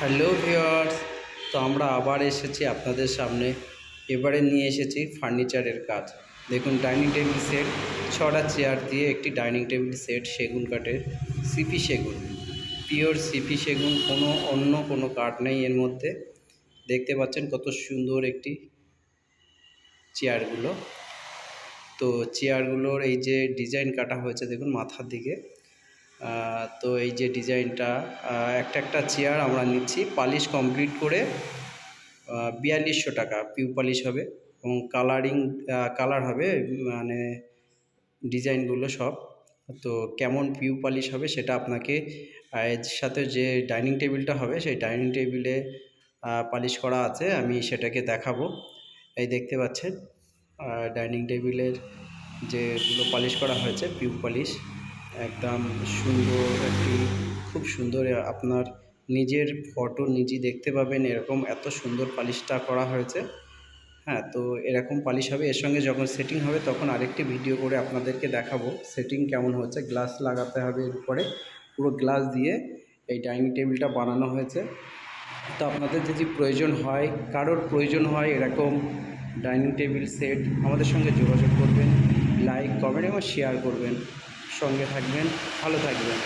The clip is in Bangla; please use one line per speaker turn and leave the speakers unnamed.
হ্যালো ভিউয়ার্স, তো আমরা আবার এসেছি আপনাদের সামনে। এবারে নিয়ে এসেছি ফার্নিচারের কাজ। দেখুন, ডাইনিং টেবিল সেট, 6টা চেয়ার দিয়ে একটি ডাইনিং টেবিল সেট, সেগুন কাঠের, সিপি সেগুন, পিওর সিপি সেগুন, অন্য কোনো কাঠ নেই এর মধ্যে। দেখতে পাচ্ছেন কত সুন্দর একটি চেয়ারগুলো। তো চেয়ারগুলোর এই যে ডিজাইন কাটা হয়েছে দেখুন মাথার দিকে। তো এই যে ডিজাইনটা, একটা চেয়ার আমরা নিচ্ছি পালিশ কমপ্লিট করে 4200 টাকা। পিউ পালিশ হবে এবং কালার হবে, মানে ডিজাইনগুলো সব। তো কেমন পিউ পালিশ হবে সেটা আপনাকে, এর সাথে যে ডাইনিং টেবিলটা হবে সেই ডাইনিং টেবিলে পালিশ করা আছে, আমি সেটাকে দেখাবো। এই দেখতে পাচ্ছেন ডাইনিং টেবিলের যেগুলো পালিশ করা হয়েছে পিউ পালিশ, একদম সুন্দর একটি, খুব সুন্দর। আপনার নিজের ফটো নিজে দেখতে পাবেন, এরকম এত সুন্দর পালিশটা করা হয়েছে। হ্যাঁ, তো এরকম পালিশ হবে। এর সঙ্গে যখন সেটিং হবে তখন আরেকটি ভিডিও করে আপনাদেরকে দেখাবো সেটিং কেমন হচ্ছে। গ্লাস লাগাতে হবে এর উপরে, পুরো গ্লাস দিয়ে এই ডাইনিং টেবিলটা বানানো হয়েছে। তো আপনাদের যদি প্রয়োজন হয়, কারোর প্রয়োজন হয় এরকম ডাইনিং টেবিল সেট, আমাদের সঙ্গে যোগাযোগ করবেন, লাইক, কমেন্ট এবং শেয়ার করবেন। সঙ্গে থাকবেন, ভালো থাকবেন।